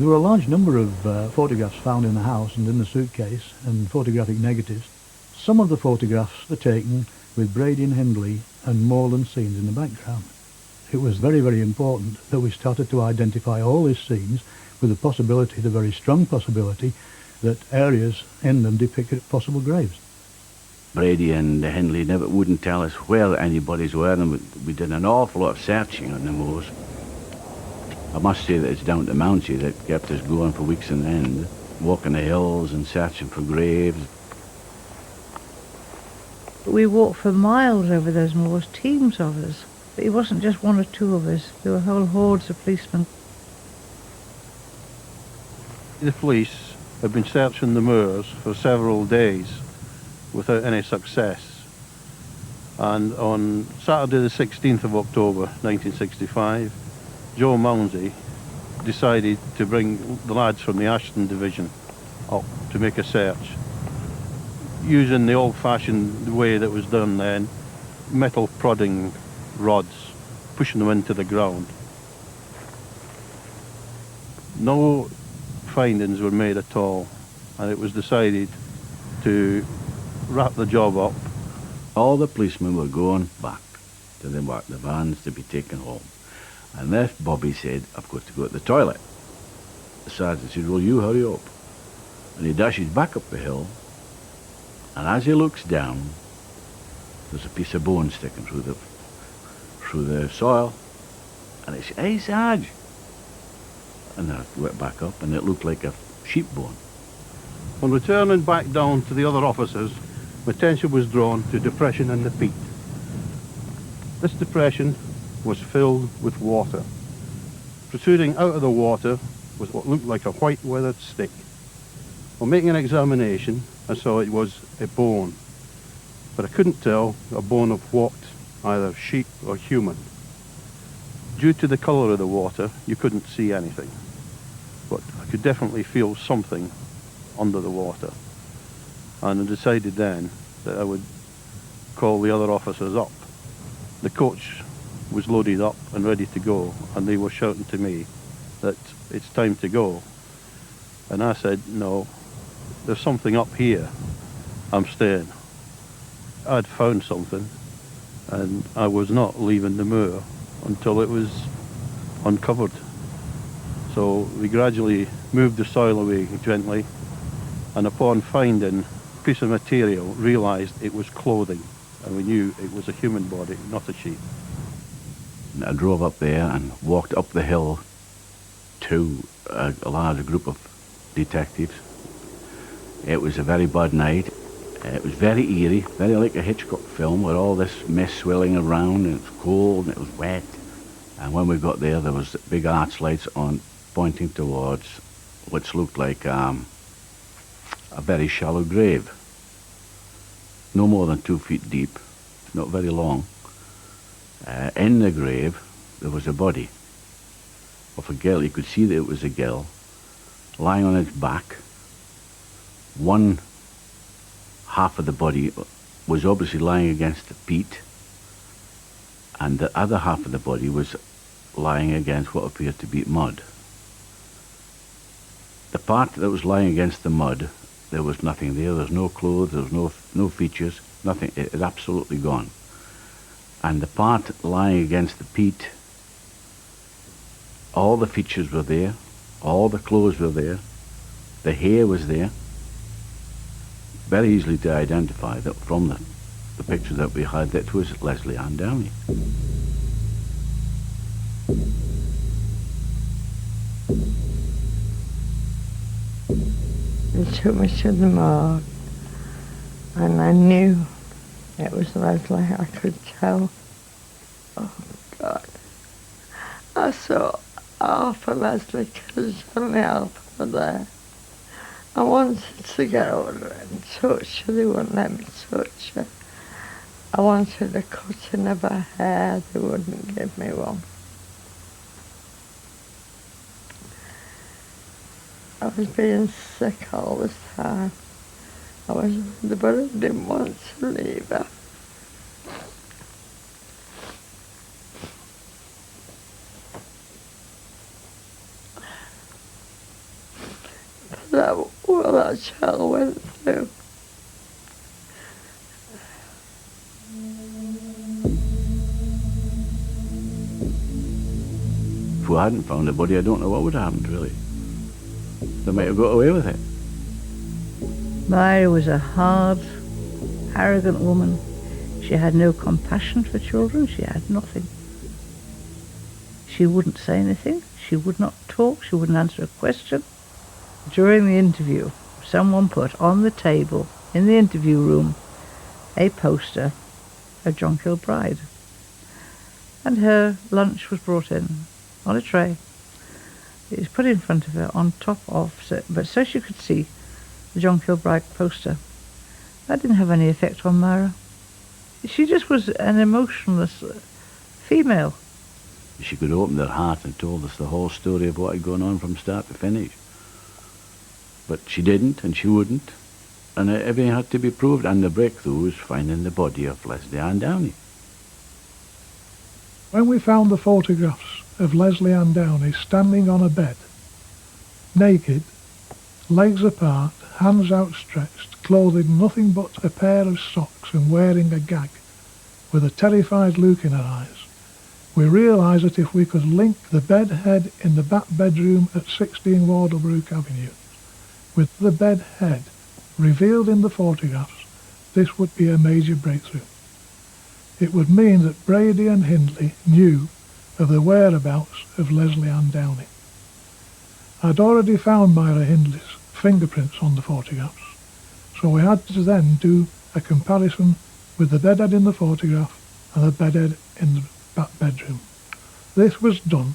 There were a large number of photographs found in the house and in the suitcase, and photographic negatives. Some of the photographs are taken with Brady and Hindley and moorland scenes in the background. It was very, very important that we started to identify all these scenes with the possibility, the very strong possibility, that areas in them depicted possible graves. Brady and Hindley never wouldn't tell us where anybody's were, and we did an awful lot of searching on the moors. I must say that it's down to Mountie that kept us going for weeks on end, walking the hills and searching for graves. We walked for miles over those moors, teams of us. It wasn't just one or two of us, there were whole hordes of policemen. The police had been searching the moors for several days without any success. And on Saturday the 16th of October 1965, Joe Mounsey decided to bring the lads from the Ashton Division up to make a search, using the old-fashioned way that was done then, metal prodding rods, pushing them into the ground. No findings were made at all, and it was decided to wrap the job up. All the policemen were going back to the vans to be taken home. And then Bobby said, I've got to go to the toilet. The sergeant said, well, you hurry up. And he dashes back up the hill, and as he looks down, there's a piece of bone sticking through the soil. And he said, hey, Sarge. And I went back up, and it looked like a sheep bone. On returning back down to the other officers, my attention was drawn to a depression in the peat. This depression was filled with water. Protruding out of the water was what looked like a white weathered stick. On making an examination, I saw it was a bone, but I couldn't tell a bone of what, either sheep or human. Due to the colour of the water, you couldn't see anything, but I could definitely feel something under the water. And I decided then that I would call the other officers up. The coach was loaded up and ready to go, and they were shouting to me that it's time to go. And I said, no, there's something up here. I'm staying. I'd found something, and I was not leaving the moor until it was uncovered. So we gradually moved the soil away gently, and upon finding a piece of material, realised it was clothing, and we knew it was a human body, not a sheep. I drove up there and walked up the hill to a large group of detectives. It was a very bad night. It was very eerie, very like a Hitchcock film, with all this mist swirling around, and it was cold and it was wet. And when we got there was big arch lights on, pointing towards what looked like a very shallow grave. No more than 2 feet deep, not very long. In the grave, there was a body of a girl. You could see that it was a girl lying on its back. One half of the body was obviously lying against the peat, and the other half of the body was lying against what appeared to be mud. The part that was lying against the mud, there was nothing there. There was no clothes, there was no features, nothing. It had absolutely gone. And the part lying against the peat, all the features were there, all the clothes were there, the hair was there. Very easily to identify that from the picture that we had, that was Leslie Ann Downey. They took me to the morgue, and I knew it was Leslie. I could tell. Oh, God. I saw half of Leslie because only half of her there. I wanted to get over and touch her. They wouldn't let me touch her. I wanted a cutting of her hair. They wouldn't give me one. I was being sick all the time. But I didn't want to leave her. that shell went through. If we hadn't found the body, I don't know what would have happened, really. They might have got away with it. Myra was a hard, arrogant woman. She had no compassion for children. She had nothing. She wouldn't say anything. She would not talk. She wouldn't answer a question. During the interview, someone put on the table in the interview room a poster of John Kilbride. And her lunch was brought in on a tray. It was put in front of her on top of, so she could see the John Kilbride poster. That didn't have any effect on Myra. She just was an emotionless female. She could open her heart and told us the whole story of what had gone on from start to finish. But she didn't, and she wouldn't, and everything had to be proved, and the breakthrough was finding the body of Leslie Ann Downey. When we found the photographs of Leslie Ann Downey standing on a bed, naked, legs apart, hands outstretched, clothed in nothing but a pair of socks and wearing a gag, with a terrified look in her eyes, we realised that if we could link the bed head in the back bedroom at 16 Wardlebrook Avenue with the bed head revealed in the photographs, this would be a major breakthrough. It would mean that Brady and Hindley knew of the whereabouts of Leslie Ann Downey. I'd already found Myra Hindley's fingerprints on the photographs, so we had to then do a comparison with the bedhead in the photograph and the bedhead in the back bedroom. This was done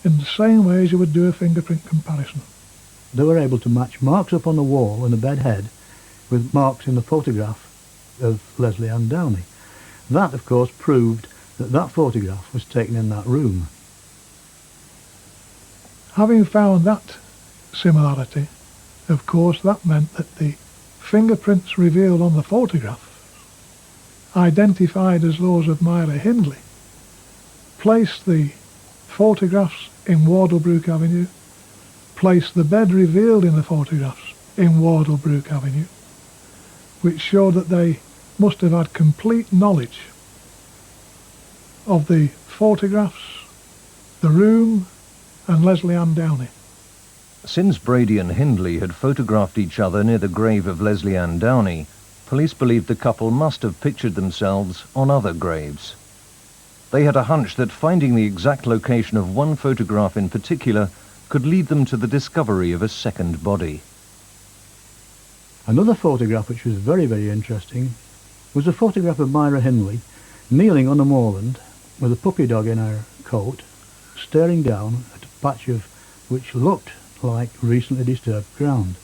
in the same way as you would do a fingerprint comparison. They were able to match marks up on the wall in the bed head with marks in the photograph of Leslie Ann Downey. That, of course, proved that that photograph was taken in that room. Having found that similarity, of course, that meant that the fingerprints revealed on the photograph, identified as those of Myra Hindley, placed the photographs in Wardlebrook Avenue, placed the bed revealed in the photographs in Wardlebrook Avenue, which showed that they must have had complete knowledge of the photographs, the room, and Leslie Ann Downey. Since Brady and Hindley had photographed each other near the grave of Leslie Ann Downey, police believed the couple must have pictured themselves on other graves. They had a hunch that finding the exact location of one photograph in particular could lead them to the discovery of a second body. Another photograph which was very, very interesting was a photograph of Myra Hindley kneeling on a moorland with a puppy dog in her coat, staring down at a patch of which looked like recently disturbed ground.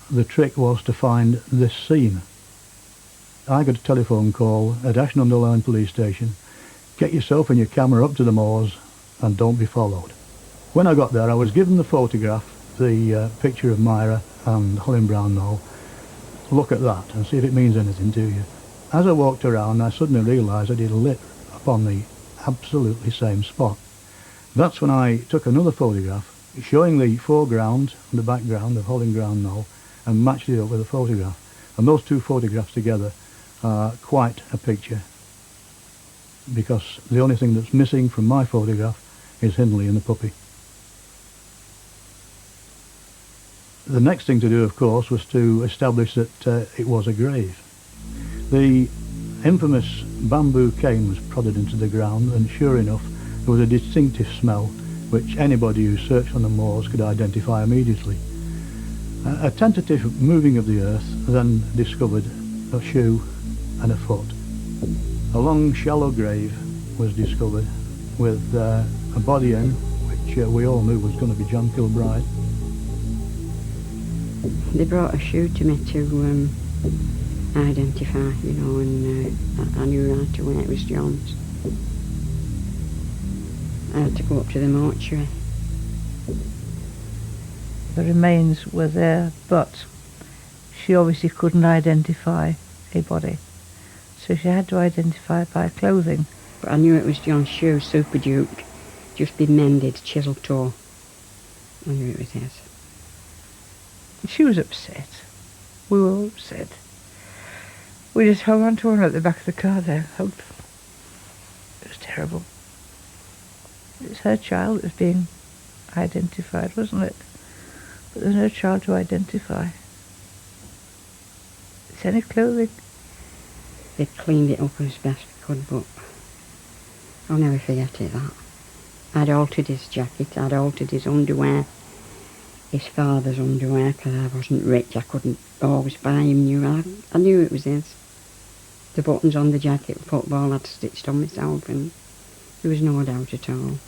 The trick was to find this scene. I got a telephone call at Ashton-under-Lyne police station: get yourself and your camera up to the moors and don't be followed. When I got there, I was given the photograph, the picture of Myra and Holland Brownlow. Look at that and see if it means anything to you. As I walked around, I suddenly realised that it lit upon the absolutely same spot. That's when I took another photograph showing the foreground and the background of Holland Brownlow and matched it up with a photograph. And those two photographs together are quite a picture, because the only thing that's missing from my photograph is Hindley and the puppy. The next thing to do, of course, was to establish that it was a grave. The infamous bamboo cane was prodded into the ground, and sure enough, there was a distinctive smell which anybody who searched on the moors could identify immediately. A tentative moving of the earth then discovered a shoe and a foot. A long, shallow grave was discovered with a body in, which we all knew was going to be John Kilbride. They brought a shoe to me to identify, and I knew right away it was John's. I had to go up to the mortuary. The remains were there, but she obviously couldn't identify a body, so she had to identify it by clothing. But I knew it was John's shoe, Super Duke, just been mended, chisel toe. I knew it was his. She was upset. We were all upset. We just hung on to her at the back of the car there, hugged. It was terrible. It was her child that was being identified, wasn't it? But there was no child to identify. It's any clothing. They cleaned it up as best we could, but I'll never forget it, that. I'd altered his jacket, I'd altered his underwear, his father's underwear, because I wasn't rich, I couldn't always buy him new. I knew it was his. The buttons on the jacket were football I'd stitched on myself, and there was no doubt at all.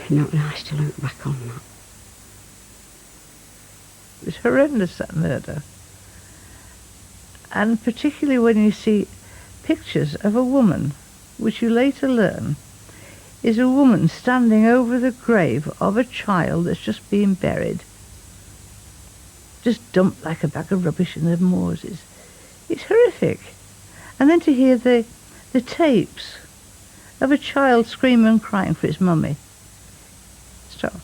Not nice to look back on that. It was horrendous, that murder. And particularly when you see pictures of a woman, which you later learn is a woman standing over the grave of a child that's just been buried, just dumped like a bag of rubbish in the moors. It's horrific. And then to hear the tapes of a child screaming and crying for its mummy. Stop.